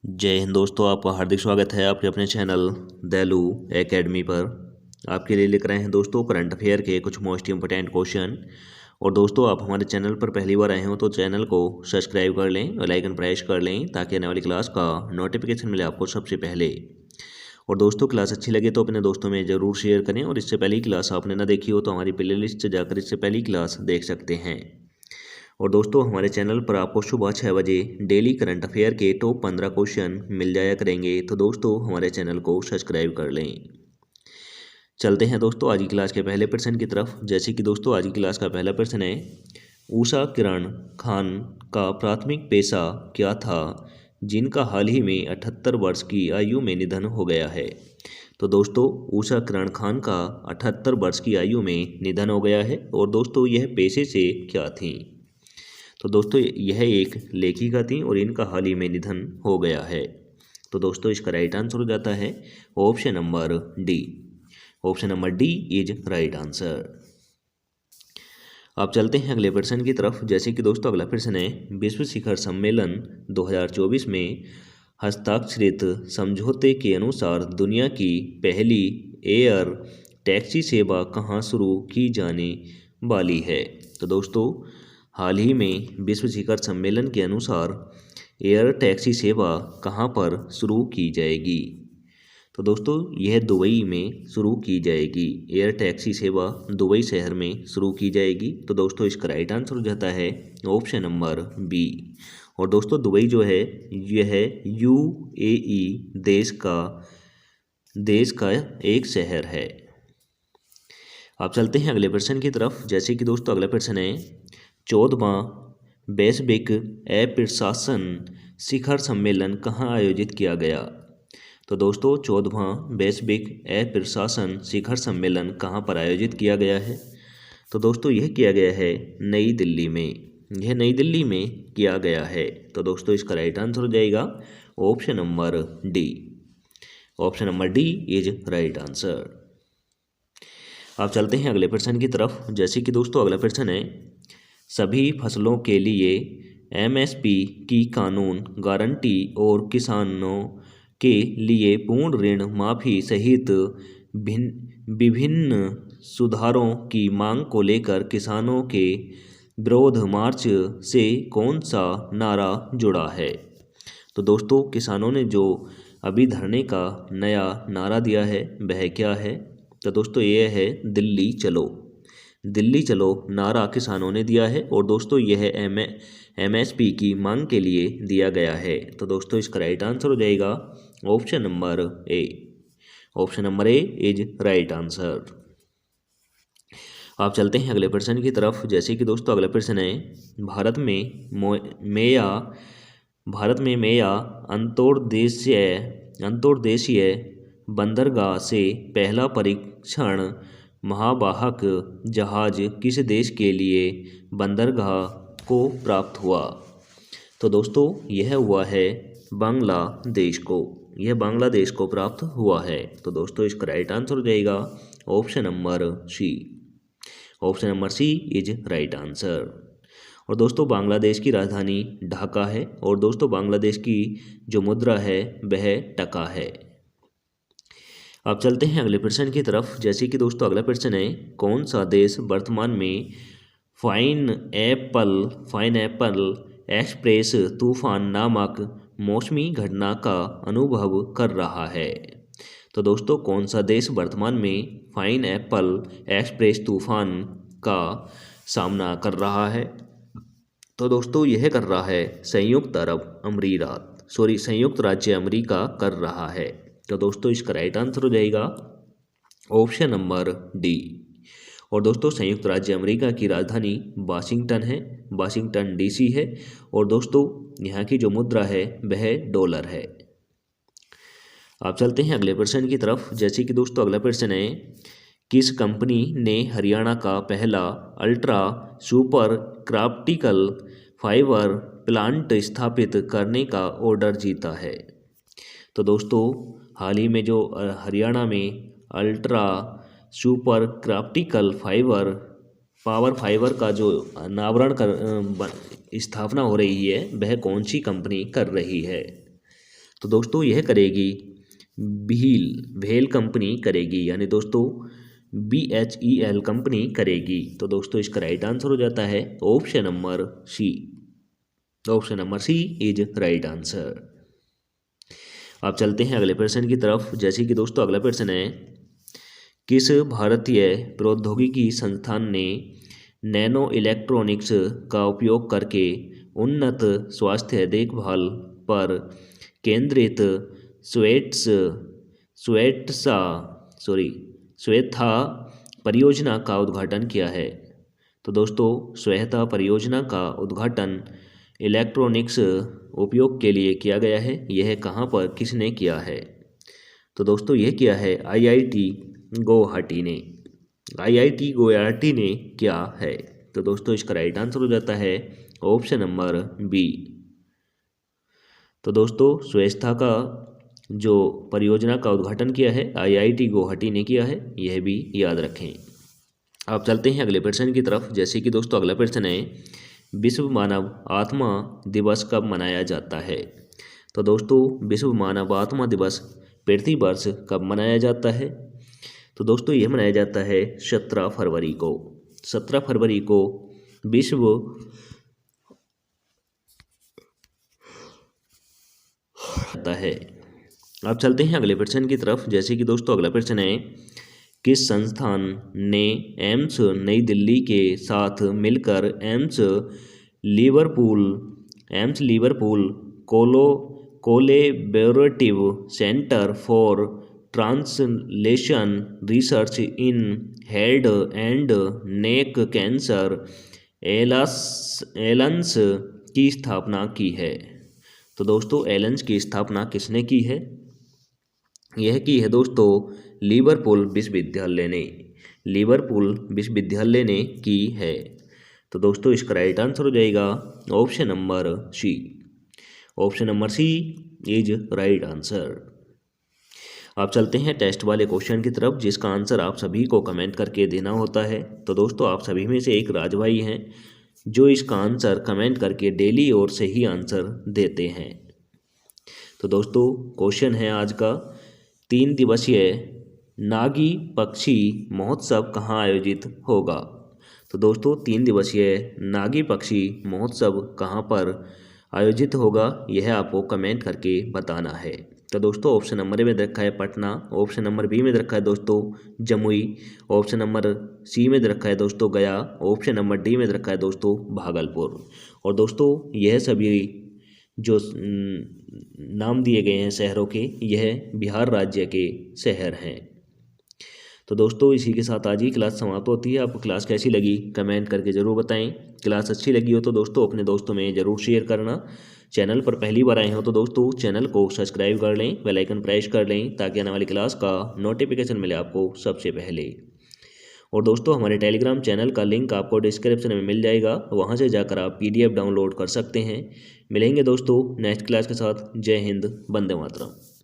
जय हिंद दोस्तों, आपका हार्दिक स्वागत है आपके अपने चैनल दैलू एकेडमी पर। आपके लिए लेकर आए हैं दोस्तों करंट अफेयर के कुछ मोस्ट इंपोर्टेंट क्वेश्चन। और दोस्तों, आप हमारे चैनल पर पहली बार आए हो तो चैनल को सब्सक्राइब कर लें, बेल आइकन प्रेस कर लें ताकि आने वाली क्लास का नोटिफिकेशन मिले आपको सबसे पहले। और दोस्तों, क्लास अच्छी लगे तो अपने दोस्तों में ज़रूर शेयर करें, और इससे पहली क्लास आपने ना देखी हो तो हमारी प्ले लिस्ट से जाकर इससे पहली क्लास देख सकते हैं। और दोस्तों, हमारे चैनल पर आपको सुबह 6 बजे डेली करंट अफेयर के टॉप 15 क्वेश्चन मिल जाया करेंगे, तो दोस्तों हमारे चैनल को सब्सक्राइब कर लें। चलते हैं दोस्तों आज की क्लास के पहले प्रश्न की तरफ। जैसे कि दोस्तों, आज की क्लास का पहला प्रश्न है, उषा किरण खान का प्राथमिक पेशा क्या था जिनका हाल ही में 78 वर्ष की आयु में निधन हो गया है। तो दोस्तों, उषा किरण खान का 78 वर्ष की आयु में निधन हो गया है। और दोस्तों, यह पेशे से क्या थी? तो दोस्तों, यह एक लेखिका थी और इनका हाल ही में निधन हो गया है। तो दोस्तों, इसका राइट आंसर हो जाता है option number D. Option number D is right answer. आप चलते हैं अगले प्रश्न की तरफ। जैसे कि दोस्तों, अगला प्रश्न है, विश्व शिखर सम्मेलन 2024 में हस्ताक्षरित समझौते के अनुसार दुनिया की पहली एयर टैक्सी सेवा कहाँ शुरू की जाने वाली है। तो दोस्तों, हाल ही में विश्व शिखर सम्मेलन के अनुसार एयर टैक्सी सेवा कहाँ पर शुरू की जाएगी। तो दोस्तों, यह दुबई में शुरू की जाएगी। एयर टैक्सी सेवा दुबई शहर में शुरू की जाएगी। तो दोस्तों, इसका राइट आंसर हो जाता है ऑप्शन नंबर बी। और दोस्तों, दुबई जो है यह यूएई देश का एक शहर है। आप चलते हैं अगले प्रश्न की तरफ। जैसे कि दोस्तों, अगला प्रश्न है, 14वां वैश्विक अप्रशासन शिखर सम्मेलन कहाँ आयोजित किया गया। तो दोस्तों, 14वां वैश्विक अप्रशासन शिखर सम्मेलन कहाँ पर आयोजित किया गया है। तो दोस्तों, यह किया गया है नई दिल्ली में। यह नई दिल्ली में किया गया है। तो दोस्तों, इसका राइट आंसर हो जाएगा option number D. Option number D is right answer. आप चलते हैं अगले प्रश्न की तरफ। जैसे कि दोस्तों, अगला प्रश्न है, सभी फसलों के लिए एमएसपी की कानून गारंटी और किसानों के लिए पूर्ण ऋण माफी सहित विभिन्न सुधारों की मांग को लेकर किसानों के विरोध मार्च से कौन सा नारा जुड़ा है। तो दोस्तों, किसानों ने जो अभी धरने का नया नारा दिया है वह क्या है। तो दोस्तों, ये है दिल्ली चलो। दिल्ली चलो नारा किसानों ने दिया है। और दोस्तों, यह एमएसपी की मांग के लिए दिया गया है। तो दोस्तों, इसका राइट आंसर हो जाएगा option number A. Option number A is right answer. आप चलते हैं अगले प्रश्न की तरफ। जैसे कि दोस्तों, अगला प्रश्न है, भारत में मेया अंतर्देशीय बंदरगाह से पहला परीक्षण महावाहक जहाज किस देश के लिए बंदरगाह को प्राप्त हुआ। तो दोस्तों, यह हुआ है बांग्लादेश को। यह बांग्लादेश को प्राप्त हुआ है। तो दोस्तों, इसका राइट आंसर हो जाएगा option number C. Option number C is right answer. और दोस्तों, बांग्लादेश की राजधानी ढाका है। और दोस्तों, बांग्लादेश की जो मुद्रा है वह टका है। अब चलते हैं अगले प्रश्न की तरफ। जैसे कि दोस्तों, अगला प्रश्न है, कौन सा देश वर्तमान में फाइन एप्पल एक्सप्रेस तूफान नामक मौसमी घटना का अनुभव कर रहा है। तो दोस्तों, कौन सा देश वर्तमान में फाइन एप्पल एक्सप्रेस तूफान का सामना कर रहा है। तो दोस्तों, यह कर रहा है संयुक्त राज्य अमेरिका कर रहा है। तो दोस्तों, इसका राइट आंसर हो जाएगा ऑप्शन नंबर डी। और दोस्तों, संयुक्त राज्य अमेरिका की राजधानी वाशिंगटन है, वाशिंगटन डीसी है। और दोस्तों, यहाँ की जो मुद्रा है वह डॉलर है। आप चलते हैं अगले प्रश्न की तरफ। जैसे कि दोस्तों, अगला प्रश्न है, किस कंपनी ने हरियाणा का पहला अल्ट्रा सुपर क्राप्टिकल फाइबर प्लांट स्थापित करने का ऑर्डर जीता है। तो दोस्तों, हाल ही में जो हरियाणा में अल्ट्रा सुपर क्राप्टिकल पावर फाइबर का जो अनावरण कर स्थापना हो रही है वह कौन सी कंपनी कर रही है। तो दोस्तों यह करेगी भेल कंपनी करेगी, यानी दोस्तों BHEL कंपनी करेगी। तो दोस्तों इसका राइट आंसर हो जाता है option number C. Option number C is right answer. आप चलते हैं अगले प्रश्न की तरफ। जैसे कि दोस्तों अगला प्रश्न है, किस भारतीय प्रौद्योगिकी संस्थान ने नैनो इलेक्ट्रॉनिक्स का उपयोग करके उन्नत स्वास्थ्य देखभाल पर केंद्रित स्वेथा परियोजना का उद्घाटन किया है? तो दोस्तों स्वेता परियोजना का उद्घाटन इलेक्ट्रॉनिक्स उपयोग के लिए किया गया है। यह कहाँ पर किसने किया है? तो दोस्तों यह किया है IIT गुवाहाटी ने। IIT गुवाहाटी ने किया है। तो दोस्तों इसका राइट आंसर हो जाता है ऑप्शन नंबर बी। तो दोस्तों स्वेता का जो परियोजना का उद्घाटन किया है IIT गुवाहाटी ने किया है, यह भी याद रखें। आप चलते हैं अगले प्रश्न की तरफ। जैसे कि दोस्तों अगला प्रश्न है, विश्व मानव आत्मा दिवस कब मनाया जाता है? तो दोस्तों विश्व मानव आत्मा दिवस प्रतिवर्ष कब मनाया जाता है? तो दोस्तों यह मनाया जाता है 17 फरवरी को। 17 फरवरी को विश्व जाता है। आप चलते हैं अगले प्रश्न की तरफ। जैसे कि दोस्तों अगला प्रश्न है, किस संस्थान ने एम्स नई दिल्ली के साथ मिलकर AIIMS Liverpool collaborative centre for translation research in head and neck cancer alliance की स्थापना की है? तो दोस्तों एलायंस की स्थापना किसने की है? यह की है दोस्तों लिवरपूल विश्वविद्यालय ने की है। तो दोस्तों इसका राइट आंसर हो जाएगा option number C. Option number C is right answer. आप चलते हैं टेस्ट वाले क्वेश्चन की तरफ, जिसका आंसर आप सभी को कमेंट करके देना होता है। तो दोस्तों आप सभी में से एक राज भाई हैं जो इसका आंसर कमेंट करके डेली और सही आंसर देते हैं। तो दोस्तों क्वेश्चन है आज का, 3 दिवसीय नागी पक्षी महोत्सव कहाँ आयोजित होगा? तो दोस्तों 3 दिवसीय नागी पक्षी महोत्सव कहाँ पर आयोजित होगा, यह आपको कमेंट करके बताना है। तो दोस्तों ऑप्शन नंबर ए में रखा है पटना, ऑप्शन नंबर बी में रखा है दोस्तों जमुई, ऑप्शन नंबर सी में रखा है दोस्तों गया, ऑप्शन नंबर डी में रखा है दोस्तों भागलपुर। और दोस्तों यह सभी जो नाम दिए गए हैं शहरों के, यह बिहार राज्य के शहर हैं। तो दोस्तों इसी के साथ आज ही क्लास समाप्त होती है। आपको क्लास कैसी लगी कमेंट करके ज़रूर बताएं। क्लास अच्छी लगी हो तो दोस्तों अपने दोस्तों में ज़रूर शेयर करना। चैनल पर पहली बार आए हो तो दोस्तों चैनल को सब्सक्राइब कर लें, बेल आइकन प्रेस कर लें, ताकि आने वाली क्लास का नोटिफिकेशन मिले आपको सबसे पहले। और दोस्तों हमारे टेलीग्राम चैनल का लिंक आपको डिस्क्रिप्शन में मिल जाएगा, वहां से जाकर आप PDF डाउनलोड कर सकते हैं। मिलेंगे दोस्तों नेक्स्ट क्लास के साथ। जय हिंद, वंदे मातरम।